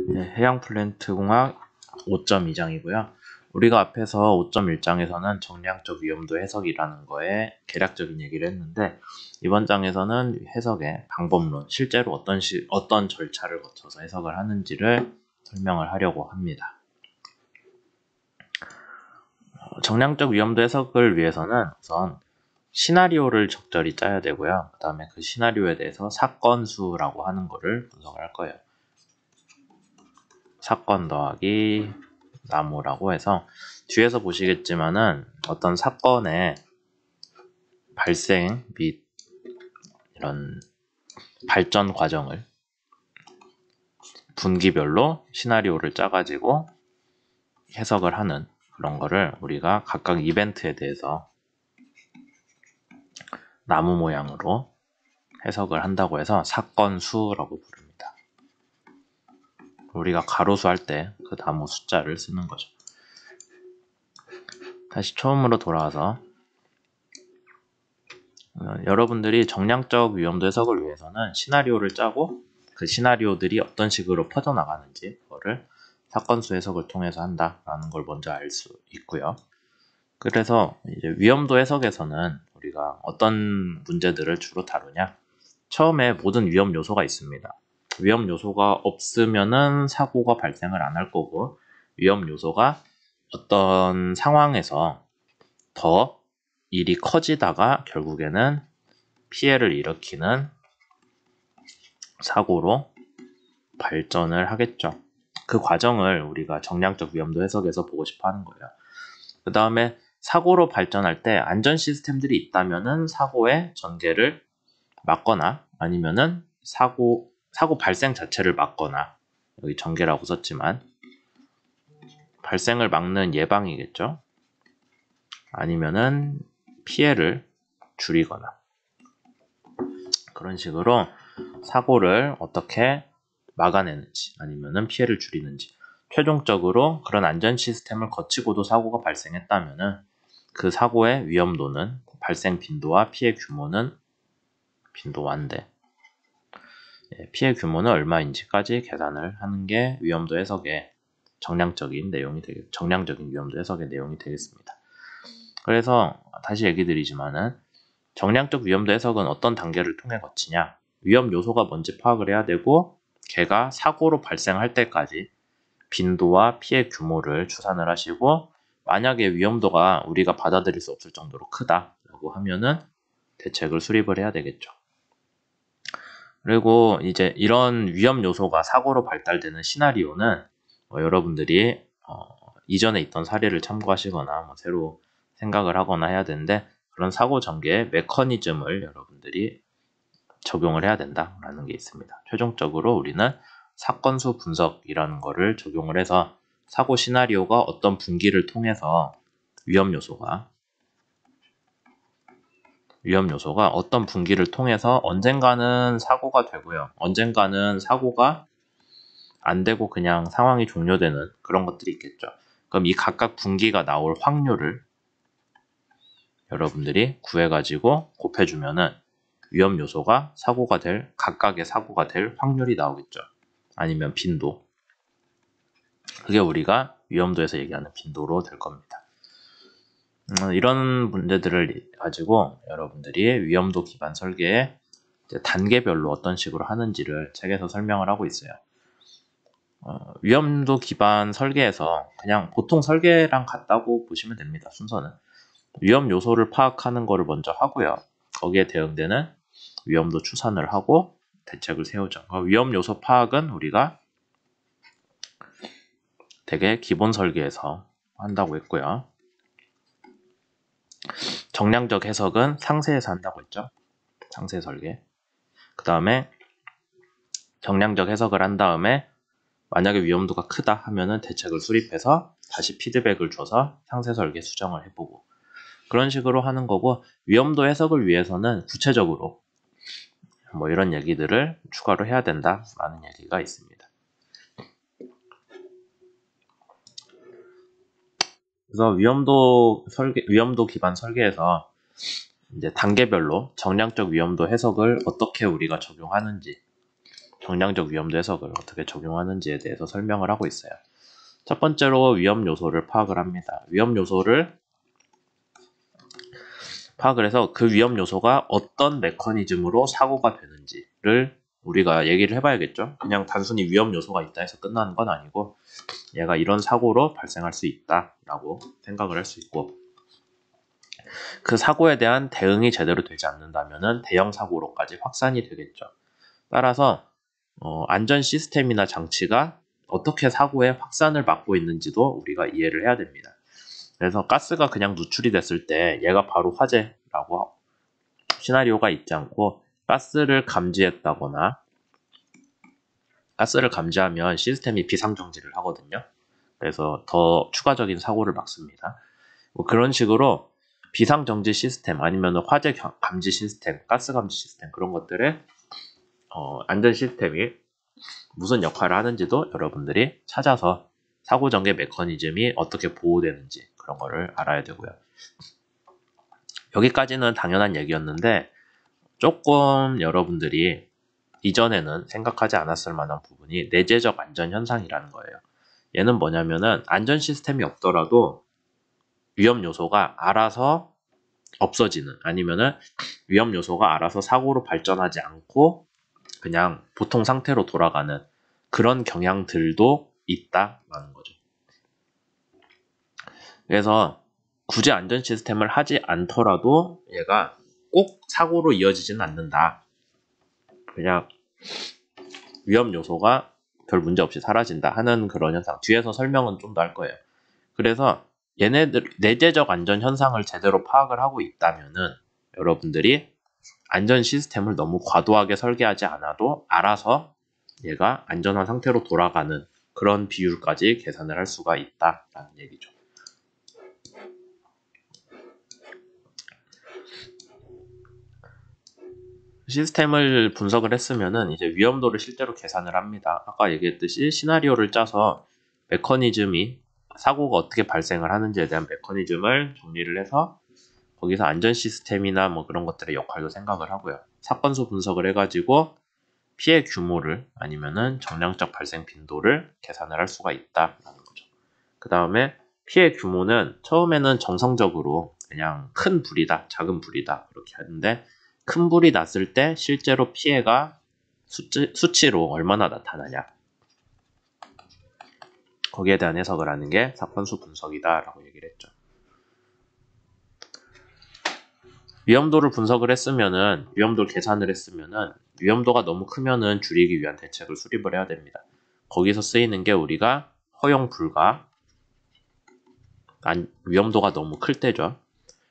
네, 해양플랜트공학 5.2장이고요. 우리가 앞에서 5.1장에서는 정량적 위험도 해석이라는 거에 개략적인 얘기를 했는데, 이번 장에서는 해석의 방법론, 실제로 어떤 절차를 거쳐서 해석을 하는지를 설명을 하려고 합니다. 정량적 위험도 해석을 위해서는 우선 시나리오를 적절히 짜야 되고요. 그 다음에 그 시나리오에 대해서 사건수라고 하는 거를 분석을 할 거예요. 사건 더하기 나무라고 해서 뒤에서 보시겠지만은 어떤 사건의 발생 및 이런 발전 과정을 분기별로 시나리오를 짜가지고 해석을 하는 그런 거를 우리가 각각 이벤트에 대해서 나무 모양으로 해석을 한다고 해서 사건 수라고 부릅니다. 우리가 가로수 할 때 그 나무 숫자를 쓰는 거죠. 다시 처음으로 돌아와서 여러분들이 정량적 위험도 해석을 위해서는 시나리오를 짜고 그 시나리오들이 어떤 식으로 퍼져나가는지 그거를 사건수 해석을 통해서 한다라는 걸 먼저 알 수 있고요. 그래서 이제 위험도 해석에서는 우리가 어떤 문제들을 주로 다루냐? 처음에 모든 위험 요소가 있습니다. 위험 요소가 없으면은 사고가 발생을 안 할 거고, 위험 요소가 어떤 상황에서 더 일이 커지다가 결국에는 피해를 일으키는 사고로 발전을 하겠죠. 그 과정을 우리가 정량적 위험도 해석에서 보고 싶어 하는 거예요. 그 다음에 사고로 발전할 때 안전 시스템들이 있다면은 사고의 전개를 막거나 아니면은 사고 발생 자체를 막거나, 여기 전개라고 썼지만 발생을 막는 예방이겠죠. 아니면은 피해를 줄이거나, 그런 식으로 사고를 어떻게 막아내는지 아니면은 피해를 줄이는지, 최종적으로 그런 안전 시스템을 거치고도 사고가 발생했다면은 그 사고의 위험도는, 발생 빈도와 피해 규모는, 빈도와인데 피해 규모는 얼마인지까지 계산을 하는 게 위험도 해석의 정량적인 위험도 해석의 내용이 되겠습니다. 그래서 다시 얘기 드리지만은 정량적 위험도 해석은 어떤 단계를 통해 거치냐? 위험 요소가 뭔지 파악을 해야 되고, 걔가 사고로 발생할 때까지 빈도와 피해 규모를 추산을 하시고, 만약에 위험도가 우리가 받아들일 수 없을 정도로 크다라고 하면은 대책을 수립을 해야 되겠죠. 그리고 이제 이런 위험 요소가 사고로 발달되는 시나리오는 여러분들이 이전에 있던 사례를 참고하시거나 새로 생각을 하거나 해야 되는데, 그런 사고 전개의 메커니즘을 여러분들이 적용을 해야 된다라는 게 있습니다. 최종적으로 우리는 사건수 분석이라는 거를 적용을 해서 사고 시나리오가 어떤 분기를 통해서 위험 요소가 어떤 분기를 통해서 언젠가는 사고가 되고요. 언젠가는 사고가 안 되고 그냥 상황이 종료되는 그런 것들이 있겠죠. 그럼 이 각각 분기가 나올 확률을 여러분들이 구해가지고 곱해주면은 위험 요소가 각각의 사고가 될 확률이 나오겠죠. 아니면 빈도. 그게 우리가 위험도에서 얘기하는 빈도로 될 겁니다. 이런 문제들을 가지고 여러분들이 위험도 기반 설계에 단계별로 어떤 식으로 하는지를 책에서 설명을 하고 있어요. 위험도 기반 설계에서 그냥 보통 설계랑 같다고 보시면 됩니다. 순서는 위험 요소를 파악하는 거를 먼저 하고요. 거기에 대응되는 위험도 추산을 하고 대책을 세우죠. 위험 요소 파악은 우리가 되게 기본 설계에서 한다고 했고요. 정량적 해석은 상세에서 한다고 했죠. 상세 설계. 그 다음에 정량적 해석을 한 다음에 만약에 위험도가 크다 하면은 대책을 수립해서 다시 피드백을 줘서 상세 설계 수정을 해보고, 그런 식으로 하는 거고, 위험도 해석을 위해서는 구체적으로 이런 얘기들을 추가로 해야 된다라는 얘기가 있습니다. 그래서 위험도 기반 설계에서 이제 단계별로 정량적 위험도 해석을 어떻게 우리가 적용하는지, 정량적 위험도 해석을 어떻게 적용하는지에 대해서 설명을 하고 있어요. 첫 번째로 위험 요소를 파악을 합니다. 위험 요소를 파악을 해서 그 위험 요소가 어떤 메커니즘으로 사고가 되는지를 우리가 얘기를 해봐야겠죠. 그냥 단순히 위험 요소가 있다 해서 끝나는 건 아니고 얘가 이런 사고로 발생할 수 있다라고 생각을 할 수 있고, 그 사고에 대한 대응이 제대로 되지 않는다면 대형 사고로까지 확산이 되겠죠. 따라서 안전 시스템이나 장치가 어떻게 사고의 확산을 막고 있는지도 우리가 이해를 해야 됩니다. 그래서 가스가 그냥 누출이 됐을 때 얘가 바로 화재라고 시나리오가 있지 않고, 가스를 감지했다거나 가스를 감지하면 시스템이 비상정지를 하거든요. 그래서 더 추가적인 사고를 막습니다. 뭐 그런 식으로 비상정지 시스템 아니면 화재 감지 시스템, 가스 감지 시스템, 그런 것들의 안전 시스템이 무슨 역할을 하는지도 여러분들이 찾아서 사고 전개 메커니즘이 어떻게 보호되는지 그런 거를 알아야 되고요. 여기까지는 당연한 얘기였는데 조금 여러분들이 이전에는 생각하지 않았을 만한 부분이 내재적 안전 현상이라는 거예요. 얘는 뭐냐면은 안전 시스템이 없더라도 위험 요소가 알아서 없어지는, 아니면은 위험 요소가 알아서 사고로 발전하지 않고 그냥 보통 상태로 돌아가는 그런 경향들도 있다라는 거죠. 그래서 굳이 안전 시스템을 하지 않더라도 얘가 꼭 사고로 이어지지는 않는다. 그냥 위험 요소가 별 문제 없이 사라진다 하는 그런 현상. 뒤에서 설명은 좀 더 할 거예요. 그래서 얘네들 내재적 안전 현상을 제대로 파악을 하고 있다면은 여러분들이 안전 시스템을 너무 과도하게 설계하지 않아도 알아서 얘가 안전한 상태로 돌아가는 그런 비율까지 계산을 할 수가 있다라는 얘기죠. 시스템을 분석을 했으면은 이제 위험도를 실제로 계산을 합니다. 아까 얘기했듯이 시나리오를 짜서 메커니즘이, 사고가 어떻게 발생을 하는지에 대한 메커니즘을 정리를 해서 거기서 안전 시스템이나 뭐 그런 것들의 역할도 생각을 하고요. 사건수 분석을 해가지고 피해 규모를 아니면은 정량적 발생 빈도를 계산을 할 수가 있다라는 거죠. 그 다음에 피해 규모는 처음에는 정성적으로 그냥 큰 불이다, 작은 불이다 그렇게 하는데, 큰 불이 났을 때 실제로 피해가 수치로 얼마나 나타나냐, 거기에 대한 해석을 하는 게 사건수 분석이다라고 얘기를 했죠. 위험도를 분석을 했으면은, 위험도를 계산을 했으면은 위험도가 너무 크면은 줄이기 위한 대책을 수립을 해야 됩니다. 거기서 쓰이는 게 우리가 허용 불가, 위험도가 너무 클 때죠.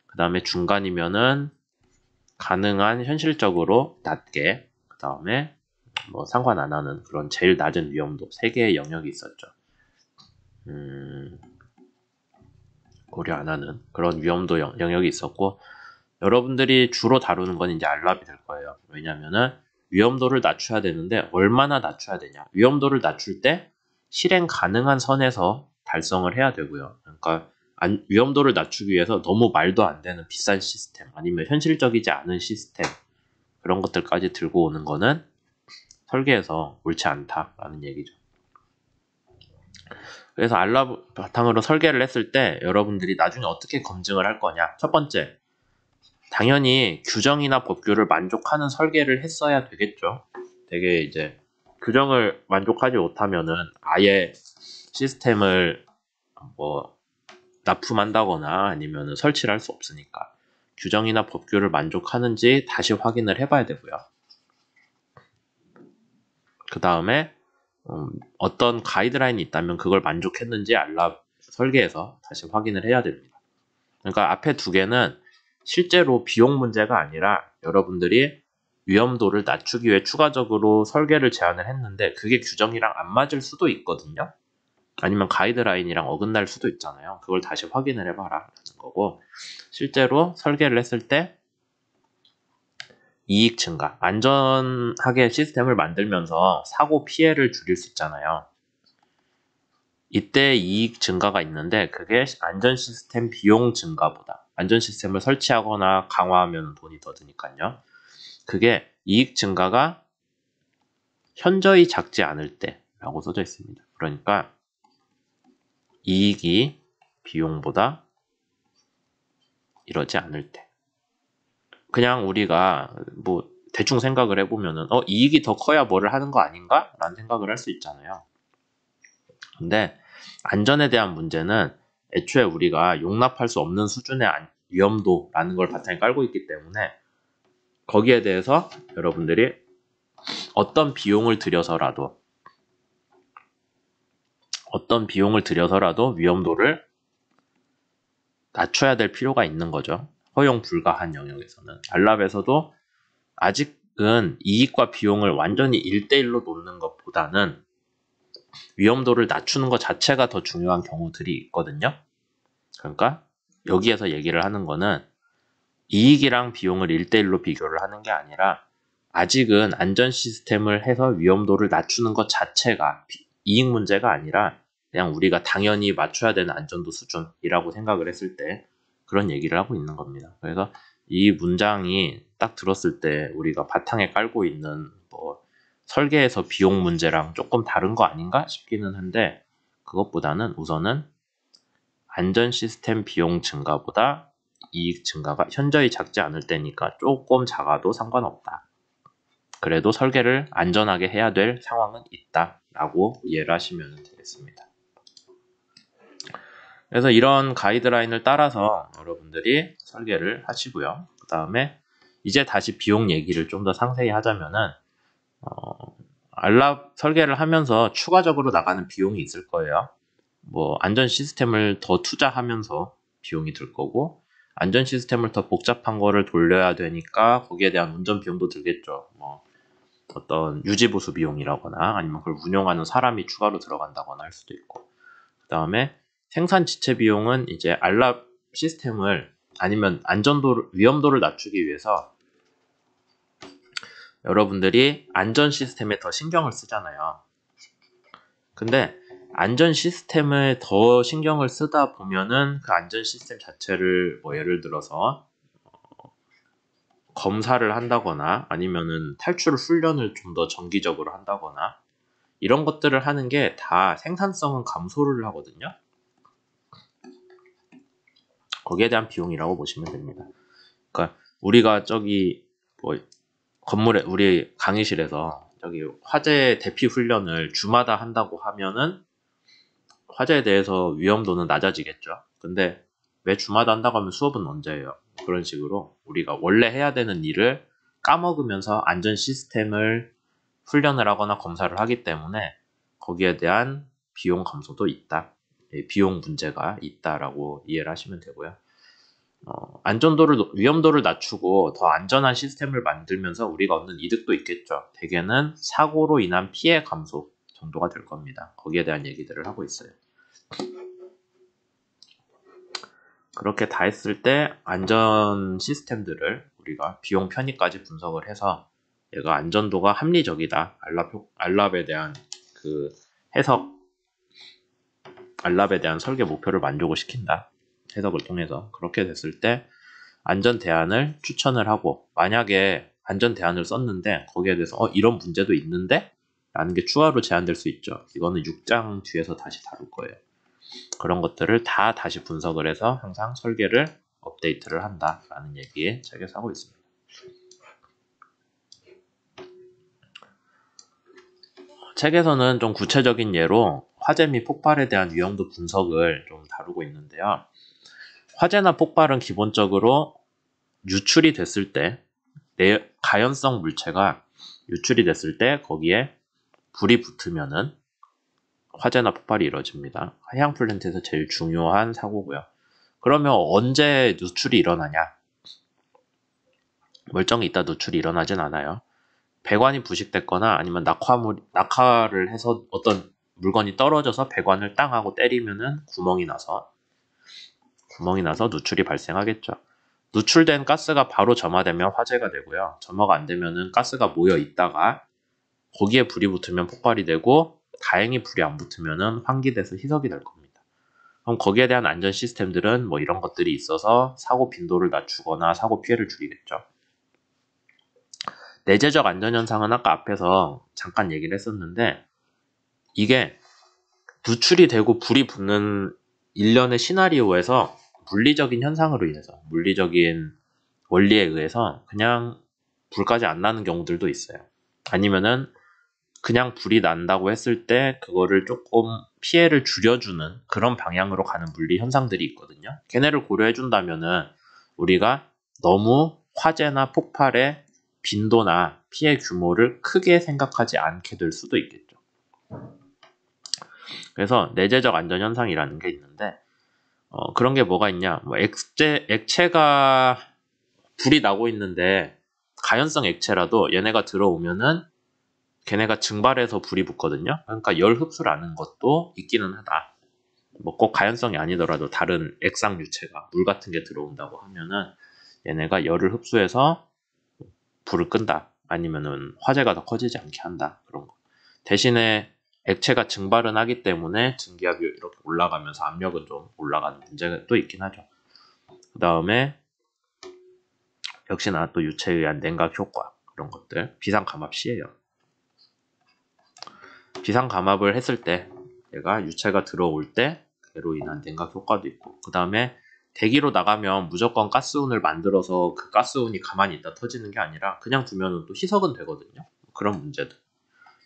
그 다음에 중간이면은 가능한 현실적으로 낮게, 그 다음에 뭐 상관 안 하는 그런 제일 낮은 위험도, 3개의 영역이 있었죠. 고려 안 하는 그런 위험도 영역이 있었고, 여러분들이 주로 다루는 건 이제 알랍이 될 거예요. 왜냐면은 위험도를 낮춰야 되는데 얼마나 낮춰야 되냐. 위험도를 낮출 때 실행 가능한 선에서 달성을 해야 되고요. 그러니까 위험도를 낮추기 위해서 너무 말도 안 되는 비싼 시스템 아니면 현실적이지 않은 시스템, 그런 것들까지 들고 오는 거는 설계에서 옳지 않다라는 얘기죠. 그래서 알랍 바탕으로 설계를 했을 때 여러분들이 나중에 어떻게 검증을 할 거냐. 첫 번째, 당연히 규정이나 법규를 만족하는 설계를 했어야 되겠죠. 되게 이제 규정을 만족하지 못하면은 아예 시스템을 뭐 납품한다거나 아니면 설치를 할 수 없으니까 규정이나 법규를 만족하는지 다시 확인을 해봐야 되고요. 그 다음에 어떤 가이드라인이 있다면 그걸 만족했는지 알랍 설계에서 다시 확인을 해야 됩니다. 그러니까 앞에 두 개는 실제로 비용 문제가 아니라 여러분들이 위험도를 낮추기 위해 추가적으로 설계를 제안을 했는데 그게 규정이랑 안 맞을 수도 있거든요. 아니면 가이드라인이랑 어긋날 수도 있잖아요. 그걸 다시 확인을 해봐라 라는 거고, 실제로 설계를 했을 때 이익 증가, 안전하게 시스템을 만들면서 사고 피해를 줄일 수 있잖아요. 이때 이익 증가가 있는데 그게 안전 시스템 비용 증가보다, 안전 시스템을 설치하거나 강화하면 돈이 더 드니까요. 그게 이익 증가가 현저히 작지 않을 때라고 써져 있습니다. 그러니까 이익이 비용보다 이러지 않을 때. 그냥 우리가 뭐 대충 생각을 해보면은 이익이 더 커야 뭐를 하는 거 아닌가? 라는 생각을 할 수 있잖아요. 근데 안전에 대한 문제는 애초에 우리가 용납할 수 없는 수준의 위험도라는 걸 바탕에 깔고 있기 때문에 거기에 대해서 여러분들이 어떤 비용을 들여서라도 위험도를 낮춰야 될 필요가 있는 거죠. 허용 불가한 영역에서는. 알랍에서도 아직은 이익과 비용을 완전히 1대1로 놓는 것보다는 위험도를 낮추는 것 자체가 더 중요한 경우들이 있거든요. 그러니까 여기에서 얘기를 하는 거는 이익이랑 비용을 1대1로 비교를 하는 게 아니라 아직은 안전 시스템을 해서 위험도를 낮추는 것 자체가 이익 문제가 아니라 그냥 우리가 당연히 맞춰야 되는 안전도 수준이라고 생각을 했을 때 그런 얘기를 하고 있는 겁니다. 그래서 이 문장이 딱 들었을 때 우리가 바탕에 깔고 있는 뭐 설계에서 비용 문제랑 조금 다른 거 아닌가 싶기는 한데 그것보다는 우선은 안전 시스템 비용 증가보다 이익 증가가 현저히 작지 않을 때니까 조금 작아도 상관없다. 그래도 설계를 안전하게 해야 될 상황은 있다라고 이해를 하시면 되겠습니다. 그래서 이런 가이드라인을 따라서 여러분들이 설계를 하시고요. 그 다음에 이제 다시 비용 얘기를 좀 더 상세히 하자면은 알랍 설계를 하면서 추가적으로 나가는 비용이 있을 거예요. 뭐 안전 시스템을 더 투자하면서 비용이 들 거고 안전 시스템을 더 복잡한 거를 돌려야 되니까 거기에 대한 운전 비용도 들겠죠. 뭐 어떤 유지 보수 비용이라거나 아니면 그걸 운영하는 사람이 추가로 들어간다거나 할 수도 있고 그 다음에 생산 지체 비용은 이제 알랍 시스템을 아니면 위험도를 낮추기 위해서 여러분들이 안전 시스템에 더 신경을 쓰잖아요. 근데 안전 시스템을 더 신경을 쓰다 보면은 그 안전 시스템 자체를 뭐 예를 들어서 검사를 한다거나 아니면은 탈출 훈련을 좀 더 정기적으로 한다거나 이런 것들을 하는 게 다 생산성은 감소를 하거든요. 거기에 대한 비용이라고 보시면 됩니다. 그러니까 우리가 저기 뭐 건물에 우리 강의실에서 저기 화재 대피 훈련을 주마다 한다고 하면은 화재에 대해서 위험도는 낮아지겠죠. 근데 왜 주마다 한다고 하면 수업은 언제예요? 그런 식으로 우리가 원래 해야 되는 일을 까먹으면서 안전 시스템을 훈련을 하거나 검사를 하기 때문에 거기에 대한 비용 감소도 있다. 비용 문제가 있다라고 이해를 하시면 되고요. 위험도를 낮추고 더 안전한 시스템을 만들면서 우리가 얻는 이득도 있겠죠. 대개는 사고로 인한 피해 감소 정도가 될 겁니다. 거기에 대한 얘기들을 하고 있어요. 그렇게 다 했을 때 안전 시스템들을 우리가 비용 편의까지 분석을 해서 얘가 안전도가 합리적이다. 알랍에 대한 그 해석, 알랍에 대한 설계 목표를 만족을 시킨다. 해석을 통해서 그렇게 됐을 때 안전 대안을 추천을 하고 만약에 안전 대안을 썼는데 거기에 대해서 이런 문제도 있는데? 라는 게 추가로 제한될 수 있죠. 이거는 6장 뒤에서 다시 다룰 거예요. 그런 것들을 다 다시 분석을 해서 항상 설계를 업데이트를 한다라는 얘기에 책에서 하고 있습니다. 책에서는 좀 구체적인 예로 화재 및 폭발에 대한 위험도 분석을 좀 다루고 있는데요. 화재나 폭발은 기본적으로 유출이 됐을 때 가연성 물체가 유출이 됐을 때 거기에 불이 붙으면은 화재나 폭발이 이루어집니다. 해양 플랜트에서 제일 중요한 사고고요. 그러면 언제 누출이 일어나냐? 멀쩡히 있다 누출이 일어나진 않아요. 배관이 부식됐거나 아니면 낙하를 해서 어떤 물건이 떨어져서 배관을 땅 하고 때리면은 구멍이 나서 누출이 발생하겠죠. 누출된 가스가 바로 점화되면 화재가 되고요. 점화가 안 되면은 가스가 모여 있다가 거기에 불이 붙으면 폭발이 되고 다행히 불이 안 붙으면은 환기돼서 희석이 될 겁니다. 그럼 거기에 대한 안전 시스템들은 뭐 이런 것들이 있어서 사고 빈도를 낮추거나 사고 피해를 줄이겠죠. 내재적 안전현상은 아까 앞에서 잠깐 얘기를 했었는데 이게 누출이 되고 불이 붙는 일련의 시나리오에서 물리적인 현상으로 인해서 물리적인 원리에 의해서 그냥 불까지 안 나는 경우들도 있어요. 아니면은 그냥 불이 난다고 했을 때 그거를 조금 피해를 줄여주는 그런 방향으로 가는 물리 현상들이 있거든요. 걔네를 고려해준다면은 우리가 너무 화재나 폭발의 빈도나 피해 규모를 크게 생각하지 않게 될 수도 있겠죠. 그래서 내재적 안전 현상이라는 게 있는데 그런 게 뭐가 있냐? 뭐 액체가 불이 나고 있는데 가연성 액체라도 얘네가 들어오면은 걔네가 증발해서 불이 붙거든요. 그러니까 열 흡수라는 것도 있기는 하다. 뭐 꼭 가연성이 아니더라도 다른 액상 유체가 물 같은 게 들어온다고 하면은 얘네가 열을 흡수해서 불을 끈다. 아니면은 화재가 더 커지지 않게 한다. 그런 거. 대신에 액체가 증발은 하기 때문에 증기압이 이렇게 올라가면서 압력은 좀 올라가는 문제가 또 있긴 하죠. 그 다음에 역시나 또 유체에 의한 냉각 효과 그런 것들 비상감압 시예요. 비상감압을 했을 때 얘가 유체가 들어올 때 얘로 인한 냉각 효과도 있고 그 다음에 대기로 나가면 무조건 가스운을 만들어서 그 가스운이 가만히 있다 터지는 게 아니라 그냥 두면 또 희석은 되거든요. 그런 문제들.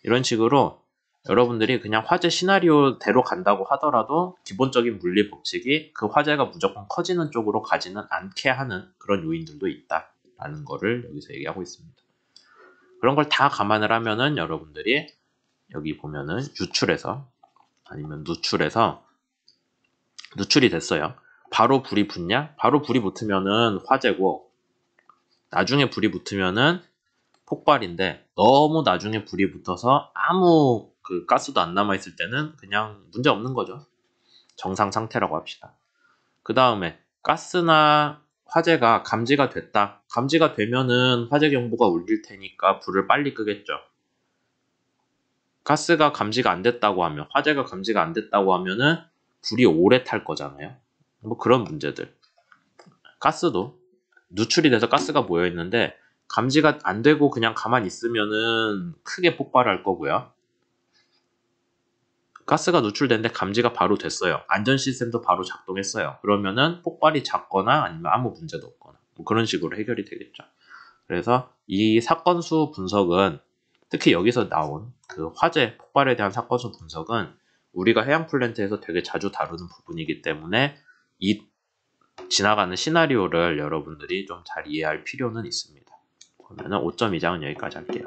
이런 식으로 여러분들이 그냥 화재 시나리오대로 간다고 하더라도 기본적인 물리 법칙이 그 화재가 무조건 커지는 쪽으로 가지는 않게 하는 그런 요인들도 있다라는 거를 여기서 얘기하고 있습니다. 그런 걸 다 감안을 하면은 여러분들이 여기 보면은 유출해서 아니면 누출해서 누출이 됐어요. 바로 불이 붙냐? 바로 불이 붙으면은 화재고 나중에 불이 붙으면은 폭발인데 너무 나중에 불이 붙어서 아무 그 가스도 안 남아있을 때는 그냥 문제 없는 거죠. 정상 상태라고 합시다. 그 다음에 가스나 화재가 감지가 됐다. 감지가 되면은 화재 경보가 울릴 테니까 불을 빨리 끄겠죠. 가스가 감지가 안 됐다고 하면, 화재가 감지가 안 됐다고 하면은 불이 오래 탈 거잖아요. 뭐 그런 문제들. 가스도 누출이 돼서 가스가 모여 있는데 감지가 안 되고 그냥 가만히 있으면은 크게 폭발할 거고요. 가스가 누출됐는데 감지가 바로 됐어요. 안전 시스템도 바로 작동했어요. 그러면은 폭발이 작거나 아니면 아무 문제도 없거나 뭐 그런 식으로 해결이 되겠죠. 그래서 이 사건 수 분석은 특히 여기서 나온 그 화재 폭발에 대한 사건 수 분석은 우리가 해양 플랜트에서 되게 자주 다루는 부분이기 때문에 이 지나가는 시나리오를 여러분들이 좀 잘 이해할 필요는 있습니다. 그러면 5.2장은 여기까지 할게요.